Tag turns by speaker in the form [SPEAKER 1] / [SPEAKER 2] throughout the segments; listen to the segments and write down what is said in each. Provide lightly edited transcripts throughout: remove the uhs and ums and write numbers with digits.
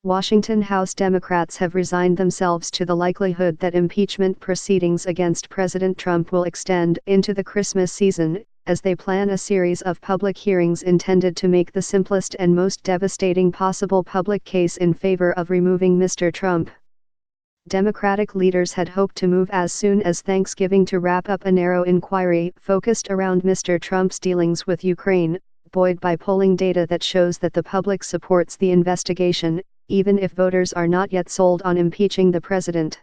[SPEAKER 1] Washington House Democrats have resigned themselves to the likelihood that impeachment proceedings against President Trump will extend into the Christmas season, as they plan a series of public hearings intended to make the simplest and most devastating possible public case in favor of removing Mr. Trump. Democratic leaders had hoped to move as soon as Thanksgiving to wrap up a narrow inquiry focused around Mr. Trump's dealings with Ukraine, buoyed by polling data that shows that the public supports the investigation, even if voters are not yet sold on impeaching the president.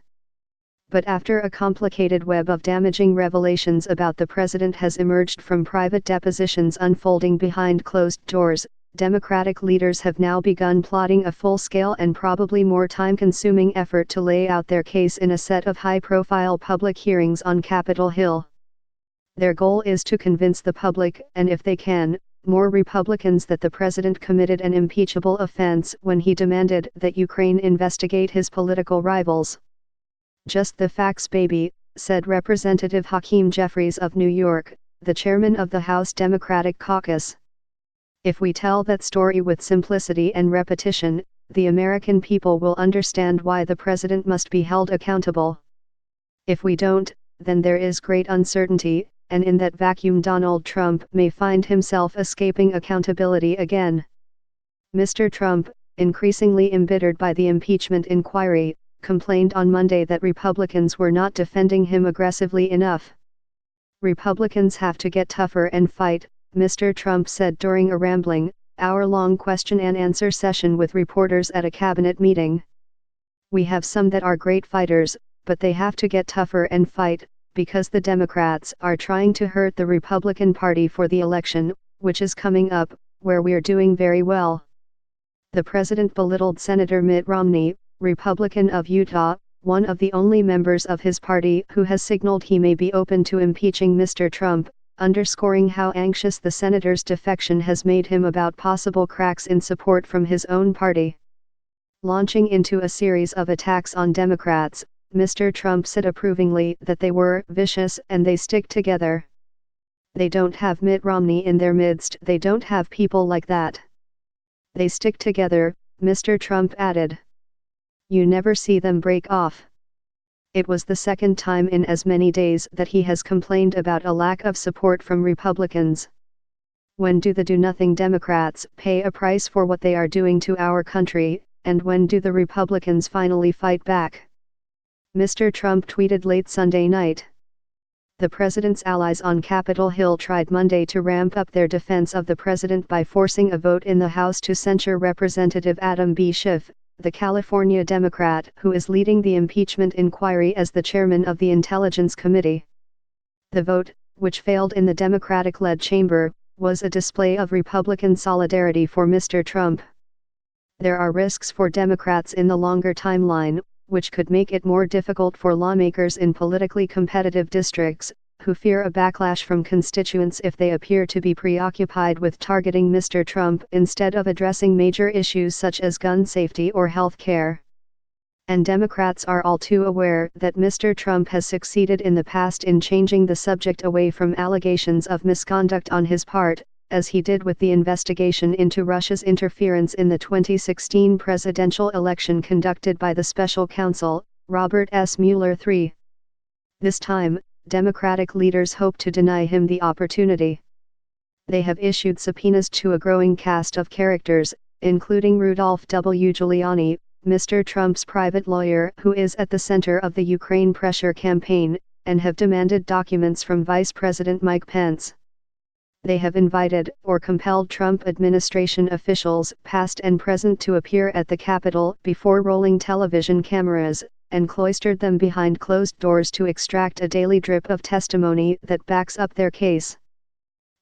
[SPEAKER 1] But after a complicated web of damaging revelations about the president has emerged from private depositions unfolding behind closed doors, Democratic leaders have now begun plotting a full-scale and probably more time-consuming effort to lay out their case in a set of high-profile public hearings on Capitol Hill. Their goal is to convince the public, and if they can, more Republicans, that the president committed an impeachable offense when he demanded that Ukraine investigate his political rivals. "Just the facts, baby," said Representative Hakeem Jeffries of New York, the chairman of the House Democratic Caucus. "If we tell that story with simplicity and repetition, the American people will understand why the president must be held accountable. If we don't, then there is great uncertainty, and in that vacuum Donald Trump may find himself escaping accountability again." Mr. Trump, increasingly embittered by the impeachment inquiry, complained on Monday that Republicans were not defending him aggressively enough. "Republicans have to get tougher and fight," Mr. Trump said during a rambling, hour-long question-and-answer session with reporters at a cabinet meeting. "We have some that are great fighters, but they have to get tougher and fight, because the Democrats are trying to hurt the Republican Party for the election, which is coming up, where we're doing very well." The president belittled Senator Mitt Romney, Republican of Utah, one of the only members of his party who has signaled he may be open to impeaching Mr. Trump, underscoring how anxious the senator's defection has made him about possible cracks in support from his own party. Launching into a series of attacks on Democrats, Mr. Trump said approvingly that they were vicious and they stick together. "They don't have Mitt Romney in their midst, they don't have people like that. They stick together," Mr. Trump added. "You never see them break off." It was the second time in as many days that he has complained about a lack of support from Republicans. "When do the do-nothing Democrats pay a price for what they are doing to our country, and when do the Republicans finally fight back?" Mr. Trump tweeted late Sunday night. The president's allies on Capitol Hill tried Monday to ramp up their defense of the president by forcing a vote in the House to censure Representative Adam B. Schiff, the California Democrat who is leading the impeachment inquiry as the chairman of the Intelligence Committee. The vote, which failed in the Democratic-led chamber, was a display of Republican solidarity for Mr. Trump. There are risks for Democrats in the longer timeline, which could make it more difficult for lawmakers in politically competitive districts, who fear a backlash from constituents if they appear to be preoccupied with targeting Mr. Trump instead of addressing major issues such as gun safety or health care. And Democrats are all too aware that Mr. Trump has succeeded in the past in changing the subject away from allegations of misconduct on his part, as he did with the investigation into Russia's interference in the 2016 presidential election conducted by the special counsel, Robert S. Mueller III. This time, Democratic leaders hope to deny him the opportunity. They have issued subpoenas to a growing cast of characters, including Rudolph W. Giuliani, Mr. Trump's private lawyer who is at the center of the Ukraine pressure campaign, and have demanded documents from Vice President Mike Pence. They have invited or compelled Trump administration officials, past and present, to appear at the Capitol before rolling television cameras, and cloistered them behind closed doors to extract a daily drip of testimony that backs up their case.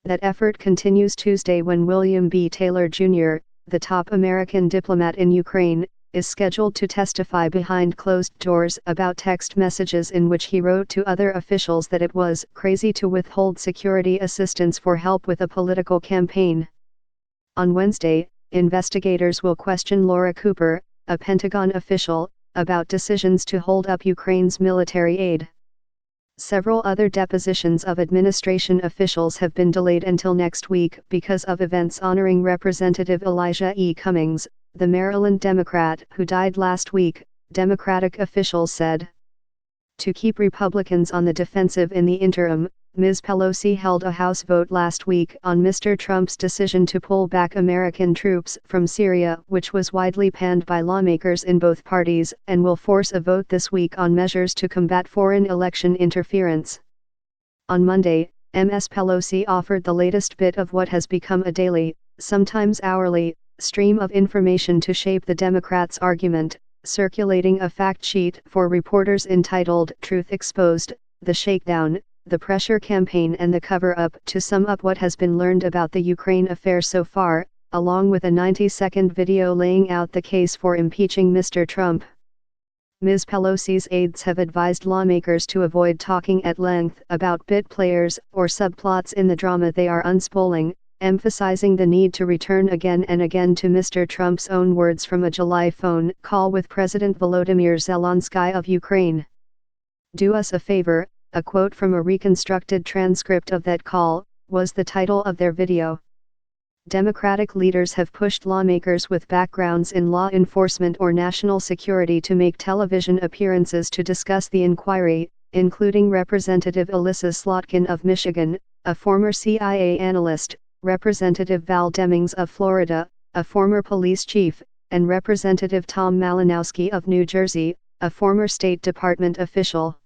[SPEAKER 1] That effort continues Tuesday when William B. Taylor Jr., the top American diplomat in Ukraine, is scheduled to testify behind closed doors about text messages in which he wrote to other officials that it was crazy to withhold security assistance for help with a political campaign. On Wednesday, investigators will question Laura Cooper, a Pentagon official, about decisions to hold up Ukraine's military aid. Several other depositions of administration officials have been delayed until next week because of events honoring Representative Elijah E. Cummings, the Maryland Democrat who died last week, Democratic officials said. To keep Republicans on the defensive in the interim, Ms. Pelosi held a House vote last week on Mr. Trump's decision to pull back American troops from Syria, which was widely panned by lawmakers in both parties, and will force a vote this week on measures to combat foreign election interference. On Monday, Ms. Pelosi offered the latest bit of what has become a daily, sometimes hourly, stream of information to shape the Democrats' argument, circulating a fact sheet for reporters entitled "Truth Exposed: The Shakedown, the Pressure Campaign and the Cover-Up" to sum up what has been learned about the Ukraine affair so far, along with a 90-second video laying out the case for impeaching Mr. Trump. Ms. Pelosi's aides have advised lawmakers to avoid talking at length about bit players or subplots in the drama they are unspooling, emphasizing the need to return again and again to Mr. Trump's own words from a July phone call with President Volodymyr Zelensky of Ukraine. "Do us a favor," a quote from a reconstructed transcript of that call, was the title of their video. Democratic leaders have pushed lawmakers with backgrounds in law enforcement or national security to make television appearances to discuss the inquiry, including Representative Alyssa Slotkin of Michigan, a former CIA analyst, Representative Val Demings of Florida, a former police chief, and Representative Tom Malinowski of New Jersey, a former State Department official.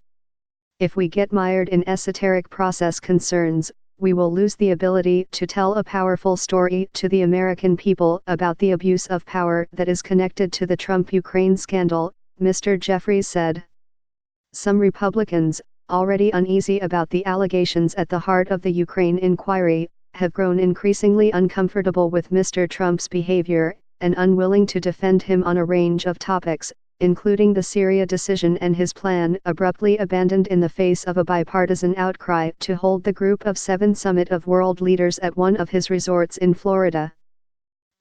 [SPEAKER 1] If we get mired in esoteric process concerns, we will lose the ability to tell a powerful story to the American people about the abuse of power that is connected to the Trump-Ukraine scandal, Mr. Jeffries said. Some Republicans, already uneasy about the allegations at the heart of the Ukraine inquiry, have grown increasingly uncomfortable with Mr. Trump's behavior, and unwilling to defend him on a range of topics, including the Syria decision and his plan abruptly abandoned in the face of a bipartisan outcry to hold the Group of Seven summit of world leaders at one of his resorts in Florida.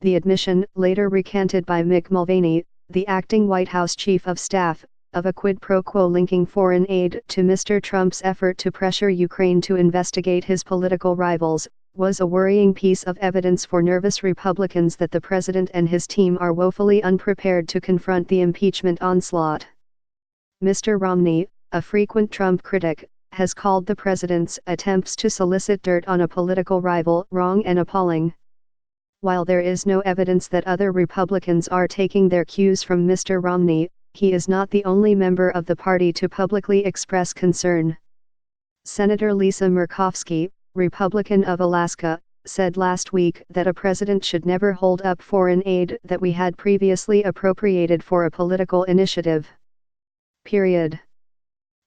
[SPEAKER 1] The admission, later recanted by Mick Mulvaney, the acting White House chief of staff, of a quid pro quo linking foreign aid to Mr. Trump's effort to pressure Ukraine to investigate his political rivals, was a worrying piece of evidence for nervous Republicans that the president and his team are woefully unprepared to confront the impeachment onslaught. Mr. Romney, a frequent Trump critic, has called the president's attempts to solicit dirt on a political rival wrong and appalling. While there is no evidence that other Republicans are taking their cues from Mr. Romney, he is not the only member of the party to publicly express concern. Senator Lisa Murkowski, Republican of Alaska, said last week that a president should never hold up foreign aid that we had previously appropriated for a political initiative. Period.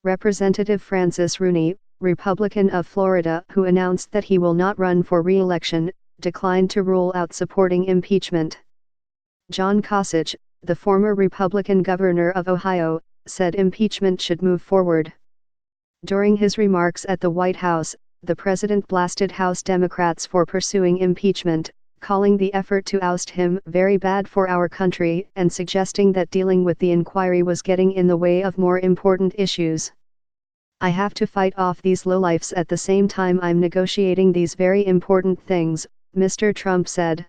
[SPEAKER 1] Representative Francis Rooney, Republican of Florida, who announced that he will not run for re-election, declined to rule out supporting impeachment. John Kasich, the former Republican governor of Ohio, said impeachment should move forward. During his remarks at the White House, the president blasted House Democrats for pursuing impeachment, calling the effort to oust him very bad for our country and suggesting that dealing with the inquiry was getting in the way of more important issues. "I have to fight off these lowlifes at the same time I'm negotiating these very important things," Mr. Trump said.